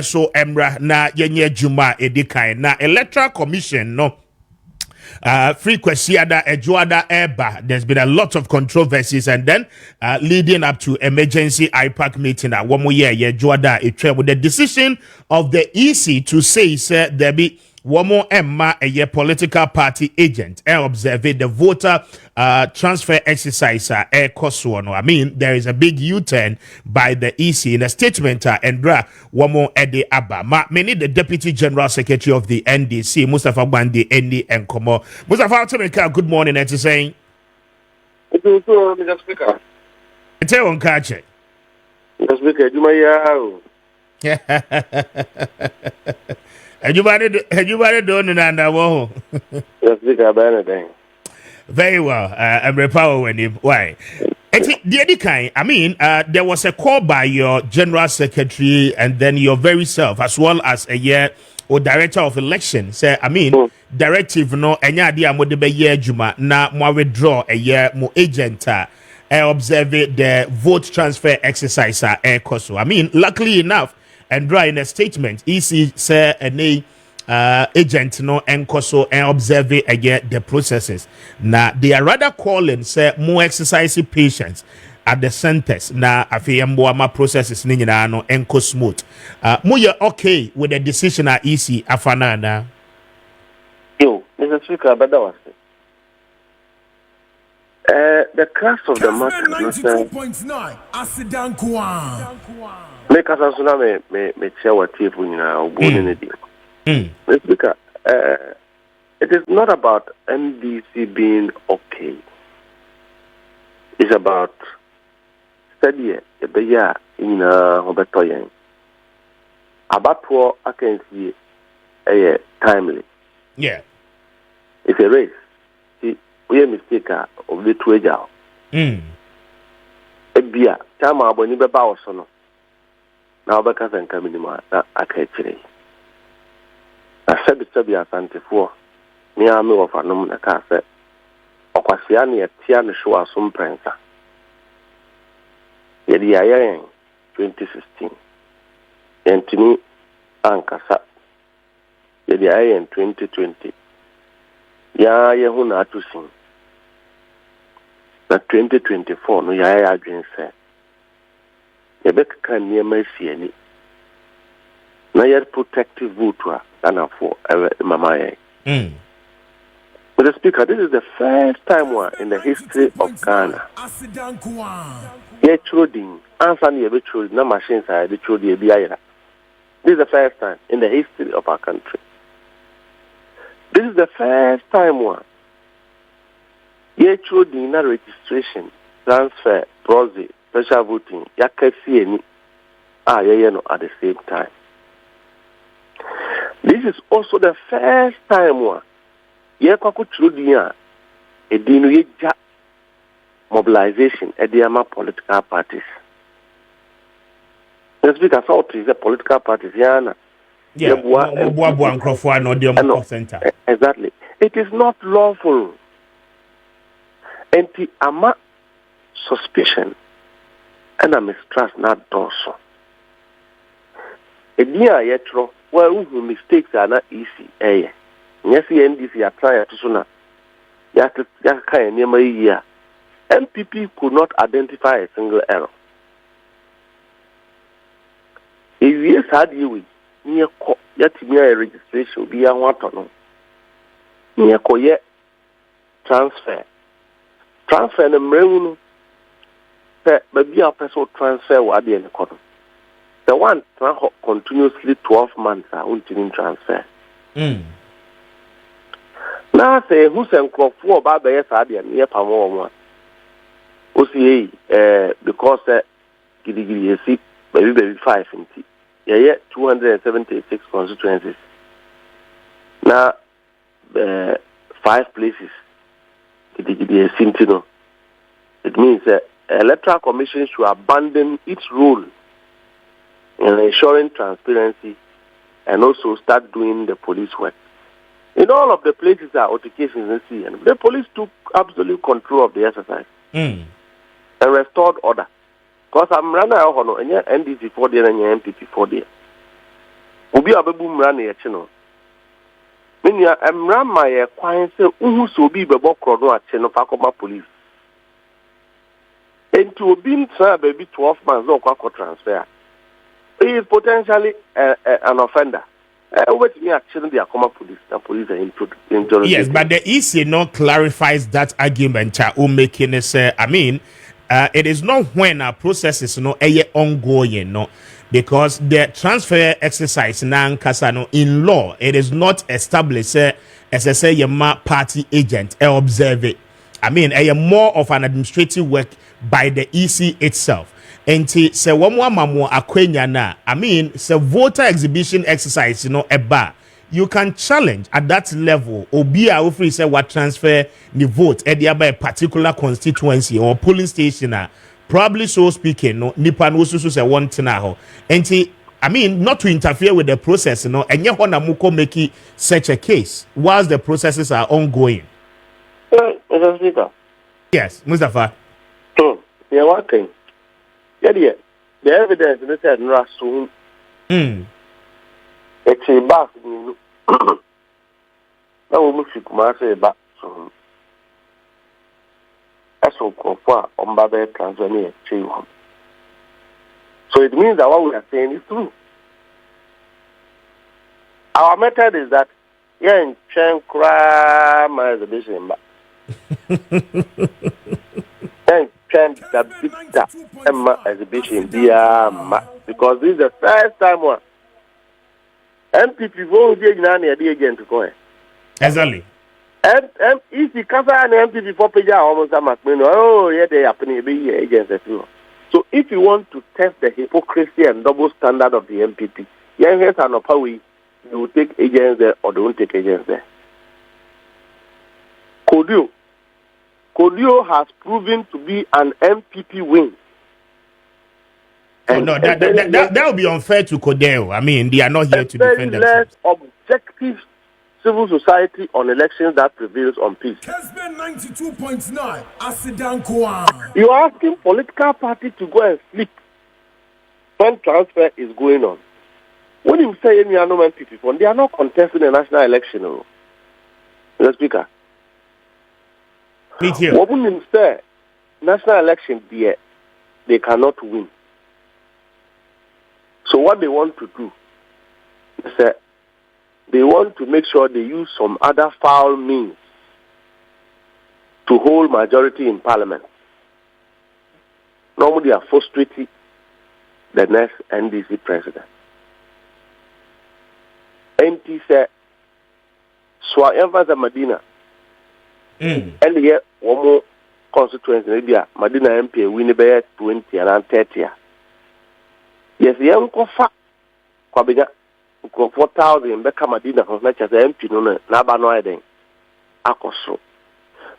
so emra na yenye juma edikan na electoral commission no frequency ada ejuada eba. There's been a lot of controversies, and then leading up to emergency IPAC meeting at one more year ejuada with the decision of the EC to say there be one more Emma a political party agent observe the voter transfer exercise I mean, there is a big U-turn by the EC in a statement and one more Eddie Abba. Many the Deputy General Secretary of the NDC, Mustafa Bandi Endi and Komo. Mustafa Temeka, good morning, and saying Mr. Speaker. It's on Kache. Mr. Speaker, you Everybody doing it and Mr. Speaker, Benedict. Very well. I'm repower when him. Why? I mean, there was a call by your General Secretary and then your very self, as well as a year or Director of Election. Say, I mean, directive no, enya idea mo de be year juma na mo withdraw a year mo agent observe the vote transfer exercise course. I mean, luckily enough, and in a statement, EC say a agent no enkoso and observe again the processes. Now they are rather calling say more exercise patience at the centers. Now afiyamboama processes ni nyina no enko smooth. Mo ye okay with the decision at EC afana na. Yo, Mr. Speaker, but that was it. The crux of the matter is 92.9 Asidankwa. Make us also me share what people now born in the Mr. Speaker, it is not about NDC being okay. It's about study a year in Hobetoyen. About what I can see a timely. Yeah. It's a race. See, we are mistake of the 2 hours. A beer, time about when you be bow son. Now because I'm coming in my I can't change. I said the Sabi Asante for me. I know of a number of cars. Okwasiani a Tiana show us some prancer. Yedi Ayang 2016. Antony Ankasa. Yedi Ayang 2020. Ya Yahuna to sing. Na 2024 no ya agin say. Yebek kan near mercy any. Na yet protective vote and for Mama. Mr. Speaker, this is the first time in the history of Ghana. Yet trading, answer the trade, no machines are the trade. This is the first time in the history of our country. This is the first time yet trading, no registration, transfer, proxy, special voting, yakasi any at the same time. This is also the first time mobilization at the political parties. The speaker thought is a political parties. Exactly. It is not lawful. Anti-ama suspicion and a mistrust not also. A near yetro. Well, mistakes are not easy. Yes, the NDC are trying to sooner. MPP could not identify a single error. If yes, had you near registration be a water near Koye transfer and a marine maybe a person transfer what the economy. The one continuously 12 months are until transfer. Now say who's and crop for Baba Yasadi and near Pamo. Because Giddy seat, maybe 5 in T. Yeah, 276 constituencies. Now 5 places. Giddy Sintino. It means the Electoral Commission should abandon its role in ensuring transparency and also start doing the police work. In all of the places that are altercations in CN, the police took absolute control of the exercise and restored order. Because I'm running out on NDC for there and MPP for there. Obi abebu mra na ye no. Menya emra ma ye kwan se uhu so obi bebo kro no ache no fa koma police. Enti obi ntra baby 12 months no kwa transfer. He is potentially an offender. Wait me actually the Akoma police. The police are into yes, but the EC not clarifies that argument. Making it say, I mean, it is not when a process is no ongoing, no, because the transfer exercise now kasano in law it is not established as I say your party agent observe it. I mean, more of an administrative work by the EC itself. And say one more mamo akwenya na. I mean, say voter exhibition exercise, you can challenge at that level. Obi a free say what transfer the vote at the by a particular constituency or polling station. Probably so speaking, no nipa no so say one tina. And I mean, not to interfere with the process, and yet when muko make such a case whilst the processes are ongoing. Yes, Mustafa. Yeah, one thing. Yeah, the evidence in the no so. It's a back. Now we must say back. So, that's all for on Babe Tanzania. So it means that what we are saying is true. Our method is that in Chenkra my exhibition back. That big Emma exhibition because this is the first time one MPP vote the agent to go. Exactly. And if the Kasa and MPP for Peja almost they happen be agents too. So if you want to test the hypocrisy and double standard of the MPP, here's an way you will take agents there or don't take agents there. Kodio has proven to be an MPP win. And no, that would be unfair to Kodeo. I mean, they are not here to defend themselves. Objective civil society on elections that prevails on peace. Kessben 92.9. Asidankoa. You are asking political party to go and sleep when transfer is going on. When you say any MPP, they are not contesting the national election. Mr. Speaker. What would say national election there, they cannot win. So what they want to do is that they want to make sure they use some other foul means to hold majority in parliament. Normally they are frustrating the next NDC president. NT said, Swayeva Medina. And yet, one more constituency, maybe Medina MP win about 20 and 30. Yes, the young Kofa, Kwabina, 4,000, Becca Medina, from much as MP, no, Nabano, I think. Akoso.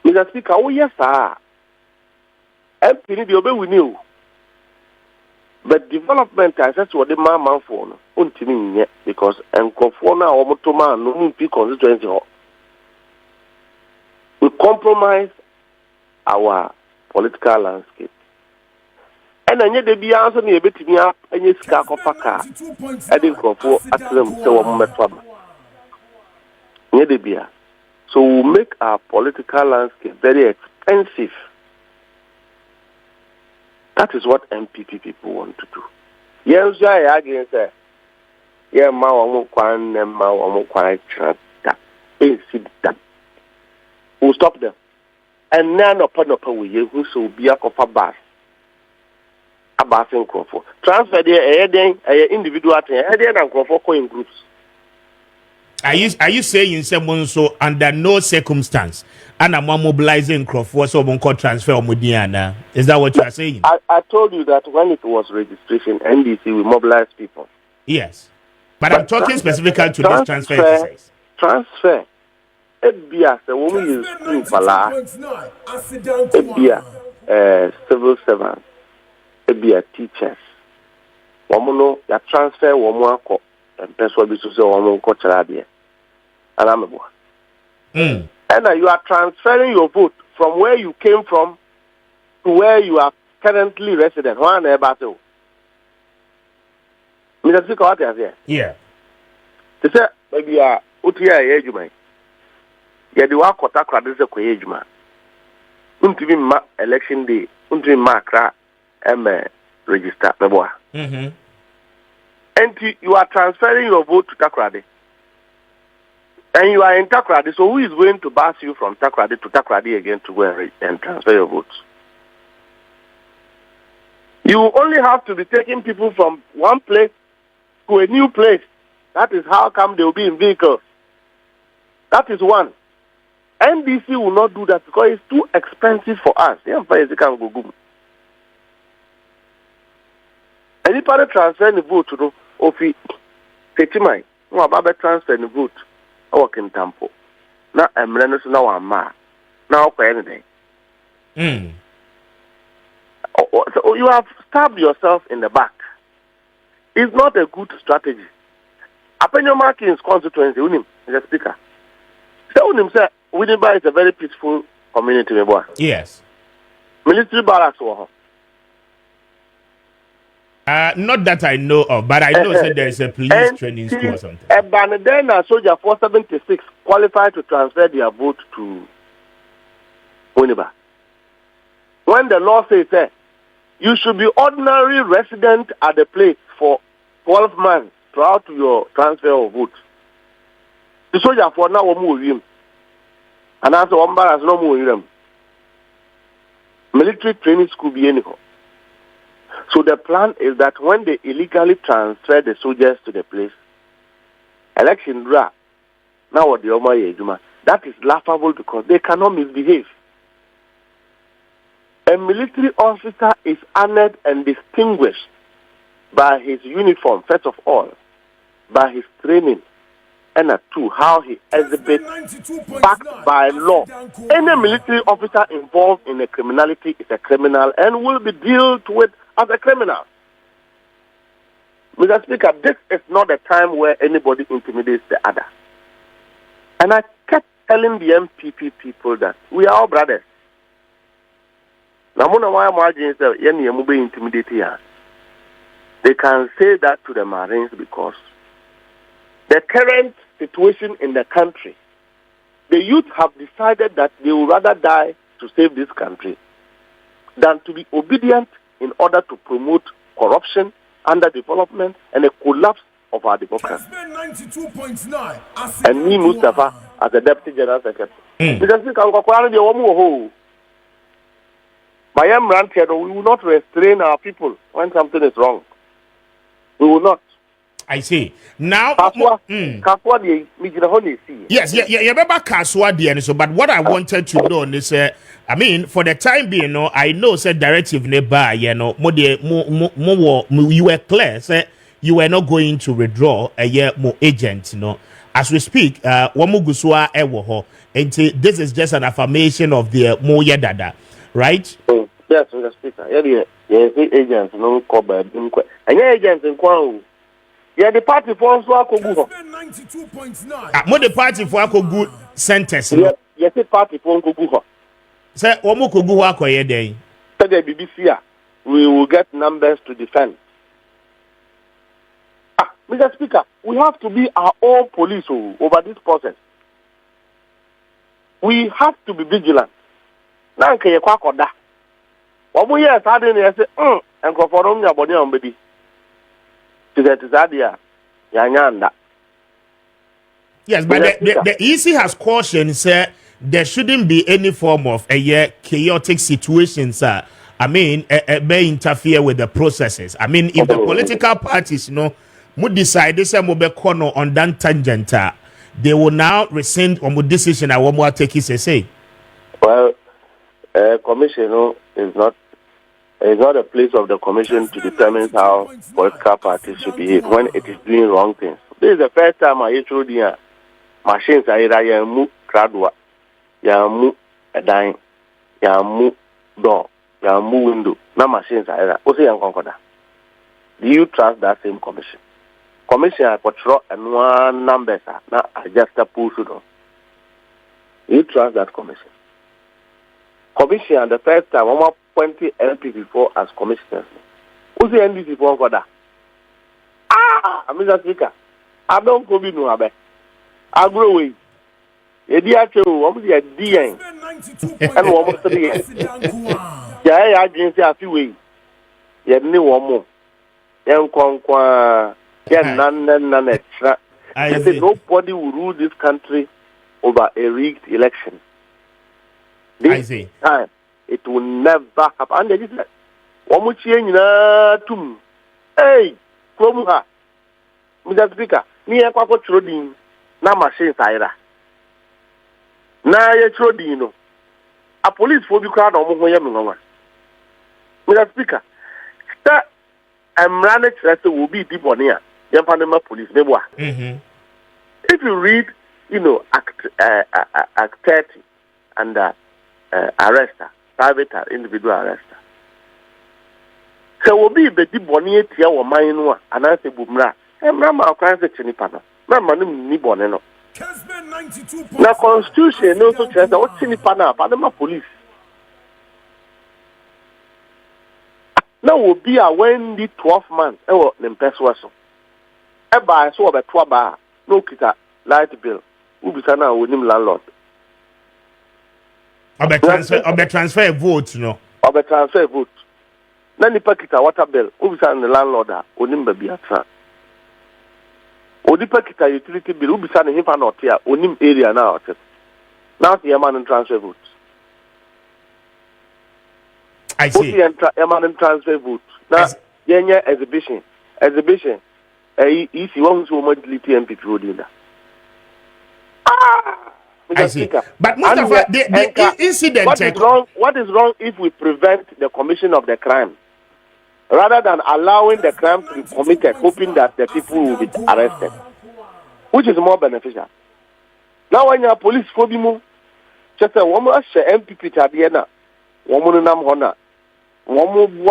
Mr. Speaker, oh, yes, sir. MP, the obey we knew. But development, I said, what the man for, no, because Nkofona or Motoma, no, constituency. We compromise our political landscape. And then they be answering a bit me up and you scarf of a car. I didn't go for at them so so we make our political landscape very expensive. That is what MPP people want to do. Yes, I again say, yeah, ma omo kwan ne ma omo kwan chat that. We'll stop them. And none upon we who so be a copper bus. A bus in Crawford. Transfer the individual and Crawford coin groups. Are you saying someone so under no circumstance and I'm mobilizing Crawford so one could transfer Mudiana? Is that what you are saying? I told you that when it was registration, NDC will mobilize people. Yes. But I'm talking specifically to this transfer exercise. Transfer. Ebia, the woman is in Pala. Ebia, civil servants. Ebia, teachers. Woman, ya transfer woman ko and person be so woman ko charabia. And I'm a boy. And you are transferring your vote from where you came from to where you are currently resident. One battle. Mr. Speaker, what is here? Yeah. They say maybe Utia Ejuma. Yadi wa kota krade se koye ejuma. Untimi ma election day, untimi ma kra register meboa. Mhm. And you are transferring your vote to Takrade. And you are in Takrade, so who is going to pass you from Takrade to Takrade again to go and transfer your votes? You only have to be taking people from one place to a new place. That is how come they will be in vehicles. That is one. NDC will not do that because it's too expensive for us. Anybody transfer the vote to Ofi Tetimai, no about transfer the vote. I work in Tampo. Now I'm running to now I'm now for anything. So you have stabbed yourself in the back. It's not a good strategy. Apenyo Markins constituency, Unim, the speaker. So Unim said, Winneba is a very peaceful community. Yes. Military barracks were. Not that I know of, but I know that there is a police training school or something. And then a soldier 476 qualified to transfer their vote to Winneba. When the law says that you should be ordinary resident at the place for 12 months throughout your transfer of vote. The soldier for now will move him. And as one bar has no move him. Military training school be anyhow. So the plan is that when they illegally transfer the soldiers to the place, election dra, now what the Oma Yejuma, that is laughable because they cannot misbehave. A military officer is honored and distinguished by his uniform, first of all, by his training, and two, how he exhibits backed by law. Any military officer involved in a criminality is a criminal and will be dealt with as a criminal. Mr. Speaker, this is not a time where anybody intimidates the other. And I kept telling the MPP people that we are all brothers. Now, they can say that to the Marines because the current situation in the country, the youth have decided that they would rather die to save this country than to be obedient in order to promote corruption, underdevelopment, and a collapse of our democracy. And me, Mustafa, as the Deputy General Secretary. Because by we will not restrain our people when something is wrong. We will not. I see. Now, yes, but what I wanted to know is, I mean, for the time being, I know said directive nearby, you were clear, say you were not going to withdraw a year more agent, As we speak, Wamuguswa Ewoho, and this is just an affirmation of the Moya Dada, right? Yes, Mr. Speaker. Yes, agents no cover, and agents in Kwang. Yeah, the party for us to go. More the party for good sentence. Yes, the party for go. Say, Omuko go work or day. Say the BBC, we will get numbers to defend. Mr. Speaker, we have to be our own police over this process. We have to be vigilant. Now, can you quack on that? What we are starting is and conform your body on baby. Yes, but the EC has cautioned, sir, there shouldn't be any form of a chaotic situation, sir. I mean, may interfere with the processes. I mean, if the political parties, would decide this corner on that tangent, they will now rescind on the decision I want to take it say. Well, commission is not. It's not a place of the commission to determine how political parties should behave when it is doing wrong things. This is the first time I hear the machines are yamu kradwa, yamu a dime, yamu door, yamu window. Now machines are do you trust that same commission? Commission I control and one numbers now adjust a push on. You trust that commission? Commission the first time 20 LP before as commissioners. Who's the NDC for that? Mr. Speaker, I don't go be no abe. I grow away. Edi ache o, omo de di yen. And omo so de. Ya agency afi we. Ye ni omo. Yen kwankwa. Yen nan extra. They say nobody will rule this country over a rigged election. This time, it will never happen. And they said, "Omo chie nyina tum." Hey, from her, Mr. Speaker, ni ekwako trodin na machine saira. Na ye trodin no. A police for bi crowd omo ho ye me nwa. Mr. Speaker, that I'm running to will be deep on here. Yampanema police mebwa. If you read, Act 30 and arrester, private individual arrester. So will be the deep one here or mine and I say Bumra. And Mama can't say Chinipana. Mamma ni boneno. Now constitution also says what Chinipana, Panama police. Now will be a when the 12 months or Nempesuaso. Eba so about 12 bar, no kita light bill. Who be sana with him landlord. Or transfer a vote, no. Or transfer a vote. Nani pakita water bill. Who be sana the landlord onim baby atsa. Odi pakita utility bill. Who be sana him not here onim area now. Now the man transfer vote. I see. Yaman transfer vote. Now yenya exhibition. If you want to much TMP road in that. I see. But Mustafa, the incident. What is wrong if we prevent the commission of the crime rather than allowing the crime to be committed, hoping that the people will be arrested? Which is more beneficial? Now, when your police phobia, just a woman, MPP Tadiana, woman nam honor, woman,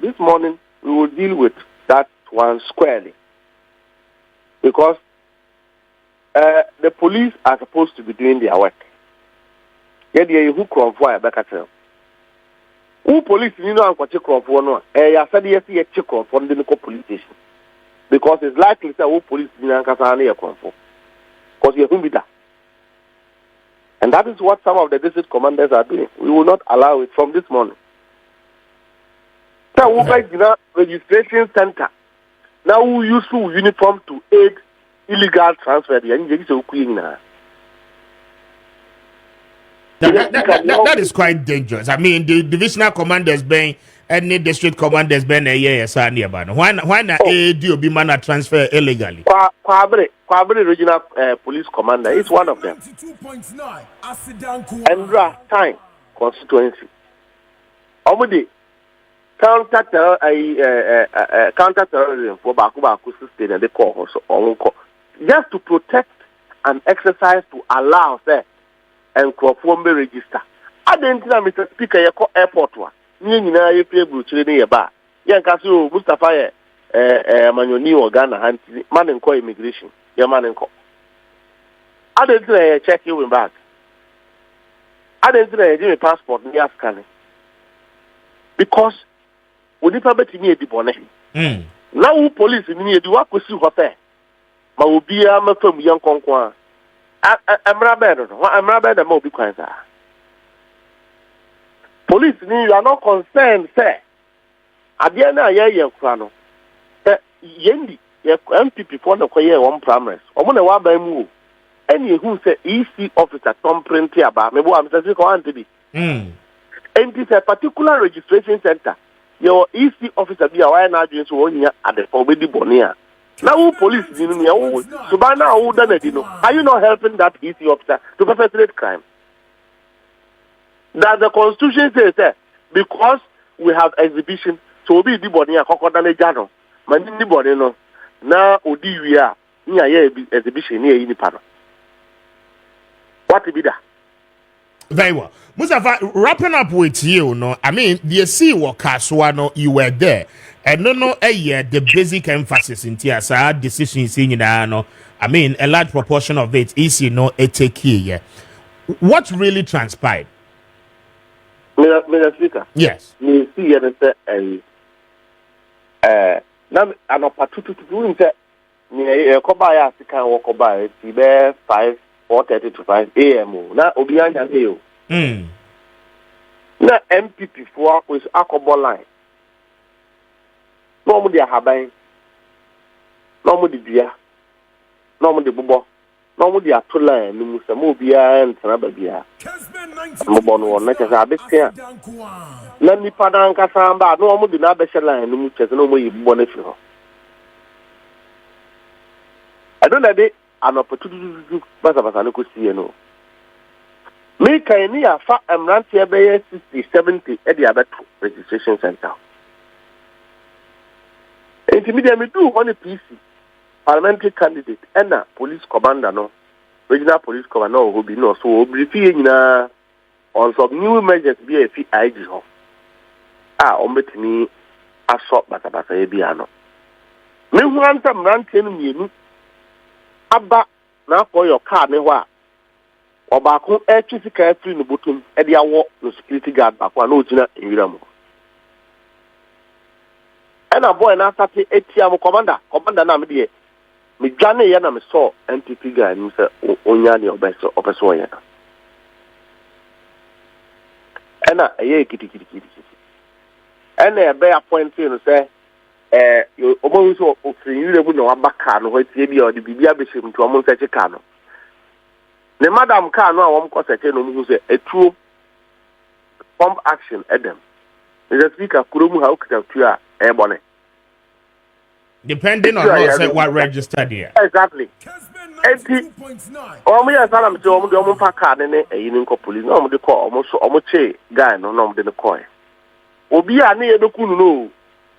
this morning we will deal with that one squarely because the police are supposed to be doing their work. Yet they who convoy back at them. Who police I'm going to check off one? I said yes, check off on the local police station because it's likely that who police in Kasani are convoy because you won't be that. And that is what some of the district commanders are doing. We will not allow it from this morning. Now, we buy registration center. Now we use full uniform to aid illegal transfer. That is quite dangerous. I mean, the divisional commanders being any district commanders being a year nearby. Why not do be man transfer illegally? Quaicoe regional police commander is one of them. Endra time constituency. Omudi counter-terrorism for Baku State and the call just to protect and exercise to allow that and conform register. I didn't know, Mr. Speaker, you call airport one. You pay Bruce bar. Yankasu Mustafa Manoni or Ghana, man and call immigration. Your man and call. I didn't know check you back. I didn't know you give me passport near scanning. Because we never bet me the bonnet. Now police in the work with you hotel. Ma will be a from young conqueror. I'm rather the mobile cancer. Police you are not concerned, sir. At the end of the year, Crano. Yendi, your MPP for the Quaicoe one promise. Or when a while by move. Any who say EC officer Tom Printy about me, I'm saying, and it's a particular registration center. Your EC officer be aware now at the Pobedi Bonia. Now police so by now are you not helping that EC officer to perpetrate crime? That the constitution says that because we have exhibition, so be the Bonia Cocodane Jano, Manini Bonino, now Odi we are near exhibition near in the panel. What to be that? Very well. Mustafa, wrapping up with you, no, I mean, the sea workers you were there. And no, the basic emphasis in TSR decisions in no. I mean, a large proportion of it is, a take here. What really transpired? Mr. Speaker. Yes. Me see now an opportunity to do near Koba African walk by ti be 4:30 to 5 a.m. Na obi anya hill. Na MPP for with Akobo line. No mo dia haban. No mo di bia. No mo di bobo. No mo di atola ni musa mo bia ntana ba bia. Mo bono na che sa betia. Na nipa na nkasa ba no mo di na be line ni mu che no mo yi bobo na fi ho. I don't know an opportunity basa no ko see no. Me kan ni afa emrante e be 60 70 e dey abeto registration center. Intermediate me do on a PC parliamentary candidate and a police commander no regional police commander no be no so briefing nyina on some new measures be a fi IG ho. On betimi assault basa e bia no. Me hu anta emrante no mienu aba na for your car ne ho a obako etisika free no botum e de awo no security guard bakwa na ogina enwira mo ena boy na sate etiam commander na me de me dwane ya na me saw NPP guy ni se onya ne obeso ya ena eye kitikiti ena e be appointed no say omo so ofiri yire bu na wabaka no hotie bia odi bibia be him to omo nseche ka no ne madam ka no a wom ko seche no mu se etuo pump action edem the speaker kuromu ha okita tu a ebone depending on what registered here. Exactly. Omo ya salam to omo de omo pa ka ne eyi ni nko police no omo de call omo che guy no omo de call obi a ne ye be kunu no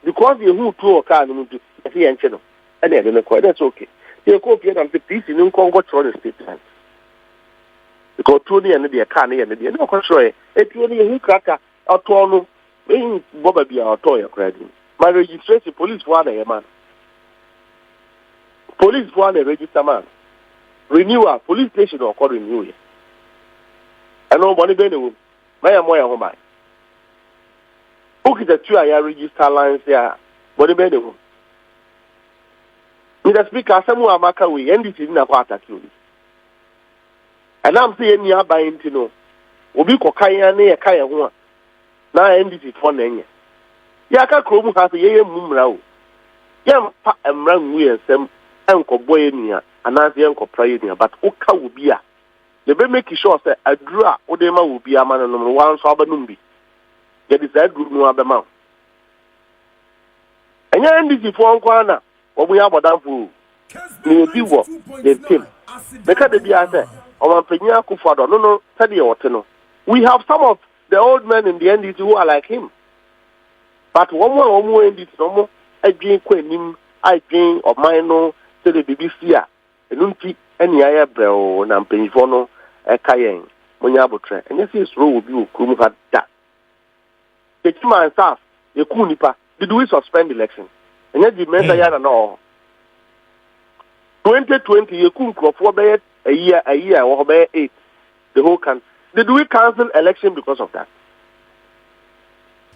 because you who to car no do if you enche no and they don't call that's okay you go pay them the peace in Congo to the statement because to the end the car near the no control it you who cracker or to no in boba bia or to your credit my registration police one a man police one a register man renewal police station or call renew and nobody be no my moya home by the two are register lines there, but the better one. Mr. Speaker, some more Amaka we NDC in a quarter kill. And I'm saying you are buying to know. Obi Kokaya near Kaya one. Now NDC for Nanya. Yaka Krum has a year mumrao. Yam pa and run we and some uncle boynia, and as the uncle praying, but Oka will be a. The be make sure that a draw Odema will be a man number one Sabanumbi. Get is that group no abema. And you end this for Kwana, or we have a damn fool. You be what they team. Because they be as or Penya Kufado, no, study or no. We have some of the old men in the NDC who are like him. But one more in this no more. I drink him, I drink or mine, say the BBC, and Unti, any aya bell, and Penfono, a Cayenne, Monyabotre, and yes, his role will be Krum had that. The Chima and staff, the Kunipa, did we suspend election? And yet the mentor yard and all. 2020, you couldn't crop for a year, or by 8. The whole country. Did we cancel election because of that?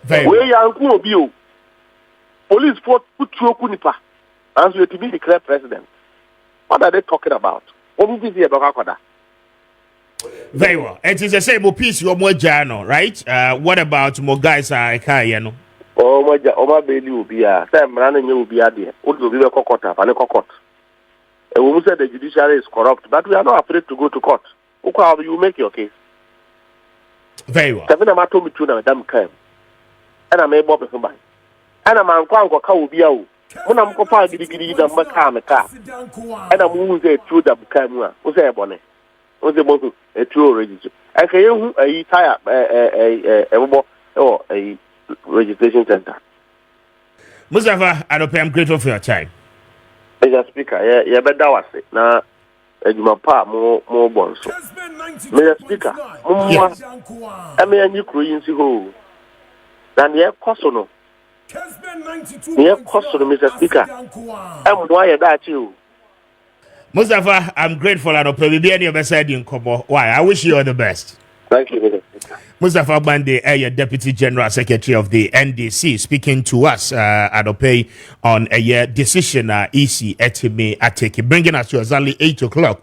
Where you are, police put through Kunipa, and you to be declared president. What are they talking about? What is it about Hakoda? Very well. It is the same piece you're more journal, right? What about more guys are Kayano? Oh, my baby will be a Sam running you will be a dear. Would be a cockot, and a cockot. A woman said the judiciary is corrupt, but we are not afraid to go to court. How you make your case? Very well. Seven of told me to now, damn came. And I'm able to buy. And I'm unquang or cow be out. When I'm confined to the car, and I'm moving through the camera. What's that bonnet? Was the a true register. I can you a tire a registration center. Mustafa, I'm grateful for your time. Mr. Speaker, yeah, but that was it. Now, my pa more bonds. Mr. Speaker, I mean, a new Korean hole. Then the Kosono. Near Kosono, Mr. Speaker. I'm why that you. Mustafa, I'm grateful. I don't probably be any of us in Kobo. Why? I wish you all the best. Thank you, Minister. Mustafa Bande, Deputy General Secretary of the NDC, speaking to us at OPE on a decision EC Etime Ateki, bringing us to exactly 8 o'clock.